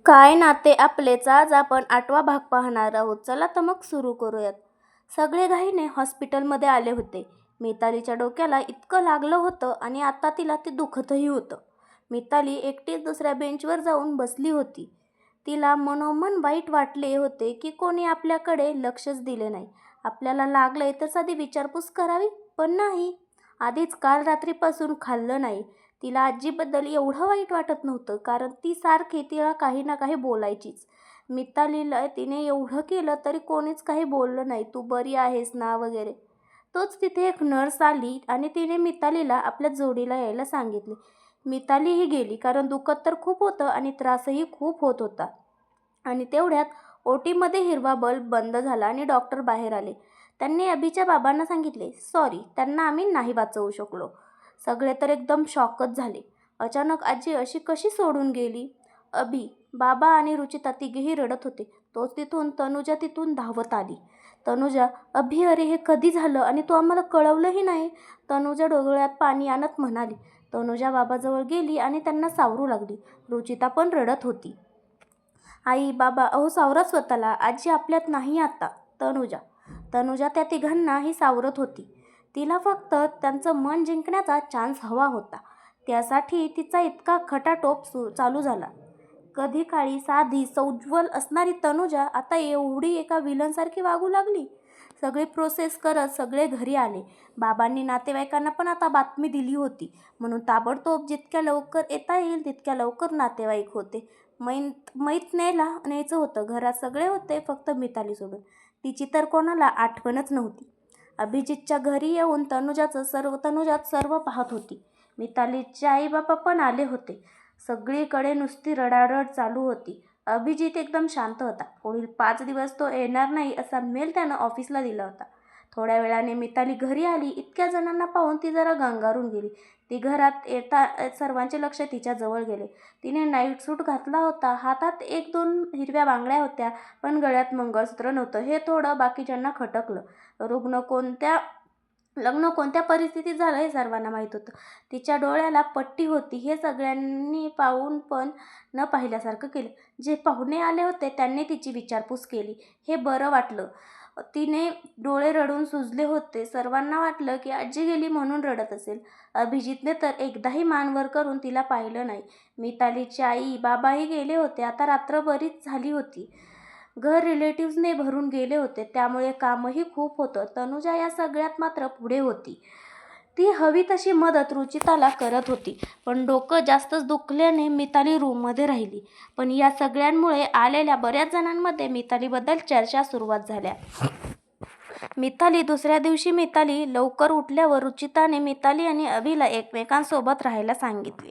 काय नाते आपलेच आज आपण 8वा भाग पाहणार आहोत. चला तर मग सुरू करूयात. सगळे घाईने हॉस्पिटलमध्ये आले होते. मितालीच्या डोक्याला इतकं लागलं होतं आणि आता तिला ते दुखतही होतं. मिताली एकटीच दुसऱ्या बेंचवर जाऊन बसली होती. तिला मनोमन वाईट वाटले होते की कोणी आपल्याकडे लक्षच दिले नाही. आपल्याला लागलंय तर साधी विचारपूस करावी, पण नाही. आधीच काल रात्रीपासून खाल्लं नाही. तिला आजीबद्दल एवढं वाईट वाटत नव्हतं, कारण ती सारखी तिला काही ना काही बोलायचीच. मितालीला तिने एवढं केलं तरी कोणीच काही बोललं नाही, तू बरी आहेस ना वगैरे. तोच तिथे एक नर्स आली आणि तिने मितालीला आपल्या जोडीला यायला सांगितले. मितालीही गेली, कारण दुखत तर खूप होतं आणि त्रासही खूप होत होता. आणि तेवढ्यात ओटीमध्ये हिरवा बल्ब बंद झाला आणि डॉक्टर बाहेर आले. त्यांनी अभिच्या बाबांना सांगितले, सॉरी, त्यांना आम्ही नाही वाचवू शकलो. सगळे तर एकदम शॉकच झाले. अचानक आजी अशी कशी सोडून गेली? अभि, बाबा आणि रुचिता तिघेही रडत होते. तोच तिथून तनुजा तिथून धावत आली. तनुजा, अभि, अरे हे कधी झालं आणि तू आम्हाला कळवलंही नाही? तनुजा डोळ्यात पाणी आणत म्हणाली. तनुजा बाबाजवळ गेली आणि त्यांना सावरू लागली. रुचिता पण रडत होती. आई, बाबा, अहो सावरा स्वतःला, आजी आपल्यात नाही आता. तनुजा तनुजा त्या तिघांनाही सावरत होती. तिला फक्त त्यांचं मन जिंकण्याचा चान्स हवा होता. त्यासाठी तिचा इतका खटाटोप चालू झाला. कधी काळी साधी सौज्वल असणारी तनुजा आता एवढी एका विलनसारखी वागू लागली. सगळी प्रोसेस करत सगळे घरी आले. बाबांनी नातेवाईकांना पण आता बातमी दिली होती, म्हणून ताबडतोब जितक्या लवकर येता येईल तितक्या लवकर नातेवाईक होते. मैत न्यायचं होतं. घरात सगळे होते, फक्त मिताली सोडून. तिची तर कोणाला आठवणच नव्हती. अभिजितच्या घरी येऊन तनुजात सर्व पाहत होती. मितालीचे आई बाबा पण आले होते. सगळीकडे नुसती रडारड चालू होती. अभिजित एकदम शांत होता. पुढील 5 दिवस तो येणार नाही असा मेल त्यानं ऑफिसला दिला होता. थोड्या वेळाने मिताली घरी आली. इतक्या जणांना पाहून ती जरा गंगारून गेली. ती घरात येता सर्वांचे लक्ष तिच्याजवळ गेले. तिने नाईट सूट घातला होता. हातात 1-2 हिरव्या बांगड्या होत्या, पण गळ्यात मंगळसूत्र नव्हतं. हे थोडं बाकीच्यांना खटकलं. लग्न कोणत्या परिस्थितीत झालं हे सर्वांना माहीत होतं. तिच्या डोळ्याला पट्टी होती. हे सगळ्यांनी पाहून पण न पाहिल्यासारखं केलं. जे पाहुणे आले होते त्यांनी तिची विचारपूस केली. हे बरं वाटलं. तिने डोळे रडून सुजले होते. सर्वांना वाटलं की आजी गेली म्हणून रडत असेल. अभिजितने तर एकदाही मान वर करून तिला पाहिलं नाही. मितालीचे आई बाबाही गेले होते. आता रात्र बरीच झाली होती. घर रिलेटिव्हजने भरून गेले होते, त्यामुळे कामही खूप होतं. तनुजा या सगळ्यात मात्र पुढे होती. ती हवी तशी मदत रुचिताला करत होती. पण डोकं जास्तच दुखल्याने मिताली रूममध्ये राहिली. पण या सगळ्यांमुळे आलेल्या बऱ्याच जणांमध्ये मितालीबद्दल चर्चा सुरुवात झाल्या. दुसऱ्या दिवशी मिताली लवकर उठल्यावर रुचिताने मिताली आणि अभिला एकमेकांसोबत राहायला सांगितले.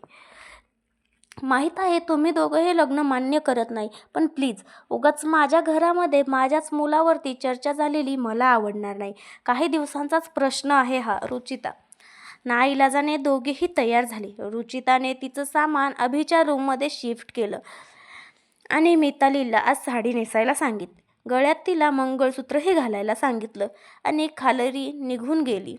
माहीत आहे तुम्ही दोघं हे लग्न मान्य करत नाही, पण प्लीज, उगाच माझ्या घरामध्ये माझ्याच मुलावरती चर्चा झालेली मला आवडणार नाही. काही दिवसांचाच प्रश्न आहे हा. रुचिता. नाईलाजाने दोघेही तयार झाले. रुचिताने तिचं सामान अभिच्या रूममध्ये शिफ्ट केलं आणि मितालीला आज साडी नेसायला सांगितली. गळ्यात तिला मंगळसूत्रही घालायला सांगितलं आणि खालरी निघून गेली.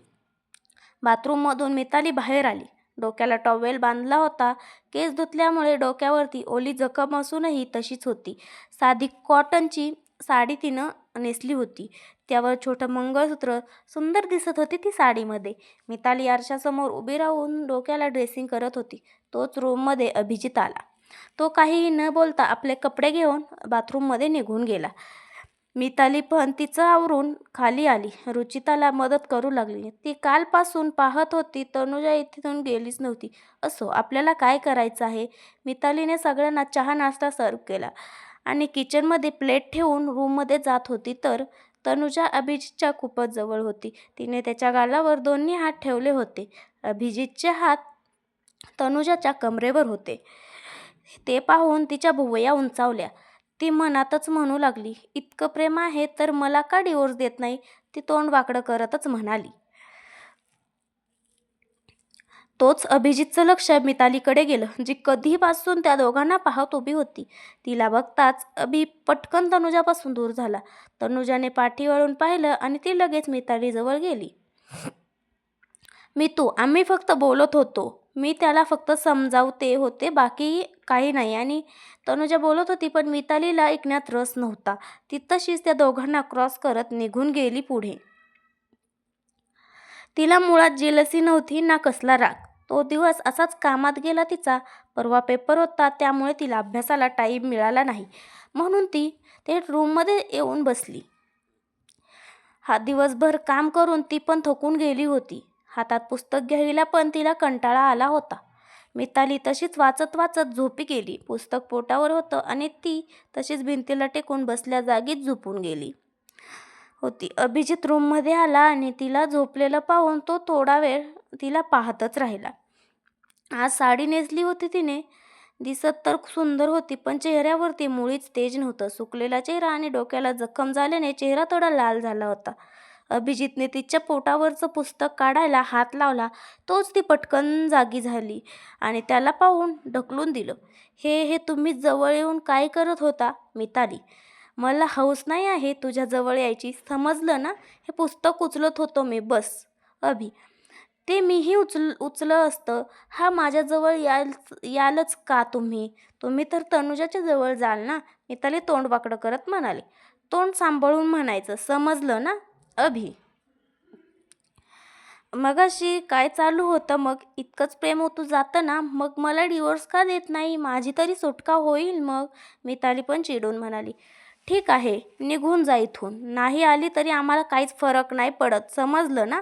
बाथरूममधून मिताली बाहेर आली. डोक्याला टॉवेल बांधला होता. केस धुतल्यामुळे डोक्यावरती ओली जखम असूनही तशीच होती. साधी कॉटनची साडी तिनं नेसली होती. त्यावर छोटं मंगळसूत्र. सुंदर दिसत होती ती साडीमध्ये. मिताली आरशासमोर उभी राहून डोक्याला ड्रेसिंग करत होती. तोच रूममध्ये अभिजित आला. तो काहीही न बोलता आपले कपडे घेऊन बाथरूममध्ये निघून गेला. मिताली पण तिचं आवरून खाली आली. रुचिताला मदत करू लागली. ती कालपासून पाहत होती तनुजा इथून गेलीच नव्हती. असो, आपल्याला काय करायचं आहे? मितालीने सगळ्यांना चहा नाश्ता सर्व केला आणि किचनमध्ये प्लेट ठेवून रूममध्ये जात होती तर तनुजा अभिजितच्या खूपच जवळ होती. तिने त्याच्या गालावर दोन्ही हात ठेवले होते. अभिजितचे हात तनुजाच्या कमरेवर होते. ते पाहून तिच्या भुवया उंचावल्या. ती मनातच म्हणू लागली, इतकं प्रेम आहे तर मला का डिवोर्स देत नाही? ती तोंड वाकडं करतच म्हणाली. तोच अभिजितचं लक्ष मितालीकडे गेलं, जी कधीपासून त्या दोघांना पाहत उभी होती. तिला बघताच अभि पटकन तनुजापासून दूर झाला. तनुजाने पाठी वळून पाहिलं आणि ती लगेच मितालीजवळ गेली. आम्ही फक्त बोलत होतो. मी त्याला फक्त समजावते होते, बाकी काही नाही. आणि तनुजा बोलत होती, पण मितालीला ऐकण्यात रस नव्हता. ती तशीच त्या दोघांना क्रॉस करत निघून गेली पुढे. तिला मुळात जेलसी नव्हती ना कसला राग. तो दिवस असाच कामात गेला तिचा. परवा पेपर होता, त्यामुळे तिला अभ्यासाला टाईम मिळाला नाही. म्हणून ती थेट रूममध्ये येऊन बसली. हा दिवसभर काम करून ती पण थकून गेली होती. हातात पुस्तक घ्यायला पण तिला कंटाळा आला होता. मिताली तशीच वाचत वाचत झोपी गेली. पुस्तक पोटावर होतं आणि ती तशीच भिंतीला टेकून बसल्या जागीच झोपून गेली होती. अभिजित रूममध्ये आला आणि तिला झोपलेलं पाहून तो थोडा वेळ तिला पाहतच राहिला. आज साडी नेसली होती तिने. दिसत तर सुंदर होती, पण चेहऱ्यावरती मुळीच तेज नव्हतं. सुकलेला चेहरा आणि डोक्याला जखम झाल्याने चेहरा थोडा लाल झाला होता. अभिजितने तिच्या पोटावरचं पुस्तक काढायला हात लावला. तोच ती पटकन जागी झाली आणि त्याला पाहून ढकलून दिलं. हे तुम्ही जवळ येऊन काय करत होता? मिताली, मला हौस नाही आहे तुझ्या जवळ यायची, समजलं ना? हे पुस्तक उचलत होतो मी, बस. अभि, ते मीही उचलं असतं. हा माझ्याजवळ यालच का तुम्ही? तुम्ही तर तनुजाच्या जवळ जाल ना? मिताली तोंड वाकडं करत म्हणाली. तोंड सांभाळून म्हणायचं, समजलं ना? अभि, मगाशी काय चालू होतं मग? इतकंच प्रेम होतं जातं ना, मग मला डिवोर्स का देत नाही? माझी तरी सुटका होईल मग. मिताली पण चिडून म्हणाली. ठीक आहे, निघून जा इथून. नाही आली तरी आम्हाला काहीच फरक नाही पडत, समजलं ना?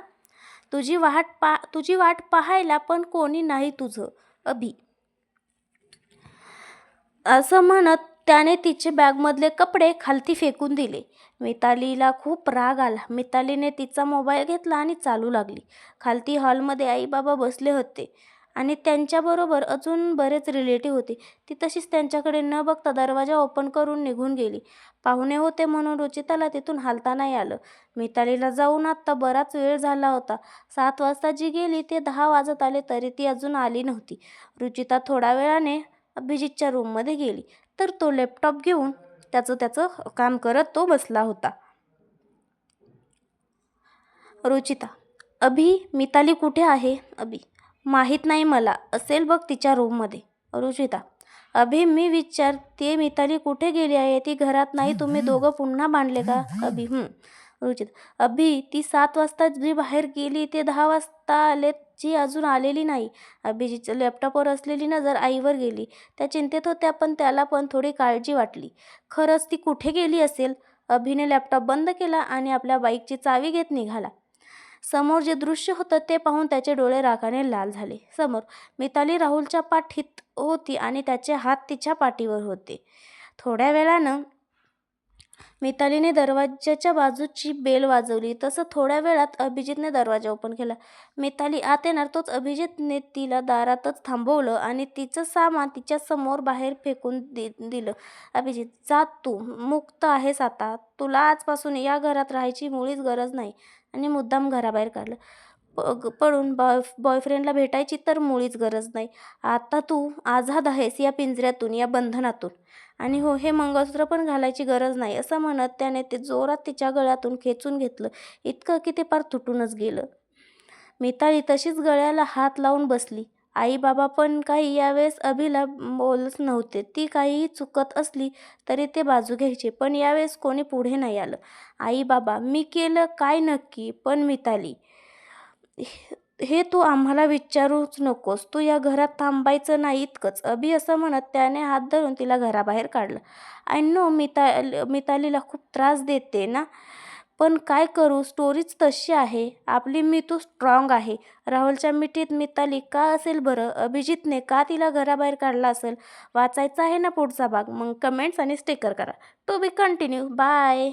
तुझी वाट पाहायला पण कोणी नाही तुझं. अभि, असं म्हणत त्याने तिचे बॅगमधले कपडे खालती फेकून दिले. मितालीला खूप राग आला. मितालीने तिचा मोबाईल घेतला आणि चालू लागली. खालती हॉलमध्ये आई बाबा बसले होते आणि त्यांच्याबरोबर अजून बरेच रिलेटिव्ह होते. ती तशीच त्यांच्याकडे न बघता दरवाजा ओपन करून निघून गेली. पाहुणे होते म्हणून रुचिताला तिथून हालता नाही आलं. मितालीला जाऊन आत्ता बराच वेळ झाला होता. 7 वाजता जी गेली ते 10 वाजत आले तरी ती अजून आली नव्हती. रुचिता थोड्या वेळाने अभिजितच्या रूममध्ये गेली तर तो लॅपटॉप घेऊन त्याचं काम करत तो बसला होता. रुचिता, मिताली कुठे आहे? माहीत नाही मला, असेल बघ तिच्या रूममध्ये. रुचिता, मी विचारते मिताली कुठे गेली आहे? ती घरात नाही. तुम्ही दोघं पुन्हा भांडले का? रुचिता, ती 7 वाजता जी बाहेर गेली ते 10 वाजता आले, जी अजून आलेली नाही. अभिजीतच्या लॅपटॉपवर असलेली नजर आईवर गेली. त्या चिंतेत होत्या, पण त्याला पण थोडी काळजी वाटली. खरंच ती कुठे गेली असेल? अभिने लॅपटॉप बंद केला आणि आपल्या बाईकची चावी घेत निघाला. समोर जे दृश्य होतं ते पाहून त्याचे डोळे रागाने लाल झाले. समोर मिताली राहुलच्या पाठीत होती आणि त्याचे हात तिच्या पाठीवर होते. थोड्या वेळानं मितालीने दरवाजाच्या बाजूची बेल वाजवली. तसं थोड्या वेळात अभिजितने दरवाजा ओपन केला. मिताली आत येणार तोच अभिजितने तिला दारातच थांबवलं आणि तिचं सामान तिच्यासमोर बाहेर फेकून दिलं. अभिजित, जा, तू मुक्त आहेस आता. तुला आजपासून या घरात राहायची मुळीच गरज नाही. आणि मुद्दाम घराबाहेर काढलं. पडून बॉयफ्रेंडला भेटायची तर मुळीच गरज नाही. आता तू आझाद आहेस या पिंजऱ्यातून, या बंधनातून. आणि हो, हे मंगळसूत्र पण घालायची गरज नाही. असं म्हणत त्याने ते जोरात तिच्या गळ्यातून खेचून घेतलं, इतकं की ते पार तुटूनच गेलं. मिताली तशीच गळ्याला हात लावून बसली. आई बाबा पण काही यावेळेस अभिला बोलच नव्हते. ती काहीही चुकत असली तरी ते बाजू घ्यायचे, पण यावेळेस कोणी पुढे नाही आलं. आई बाबा, मी केलं काय नक्की? पण मिताली, हे तू आम्हाला विचारूच नकोस. तू या घरात थांबायचं नाही, इतकंच. असं म्हणत त्याने हात धरून तिला घराबाहेर काढलं. आय नो मितालीला खूप त्रास देते ना, पण काय करू, स्टोरीच तशी आहे. आपली मितू स्ट्रॉंग आहे. राहुलच्या मिठीत मिताली का असेल बरं? अभिजितने का तिला घराबाहेर काढला असेल? वाचायचा आहे ना पुढचा भाग? मग कमेंट्स आणि स्टिकर करा. To be continue. बाय.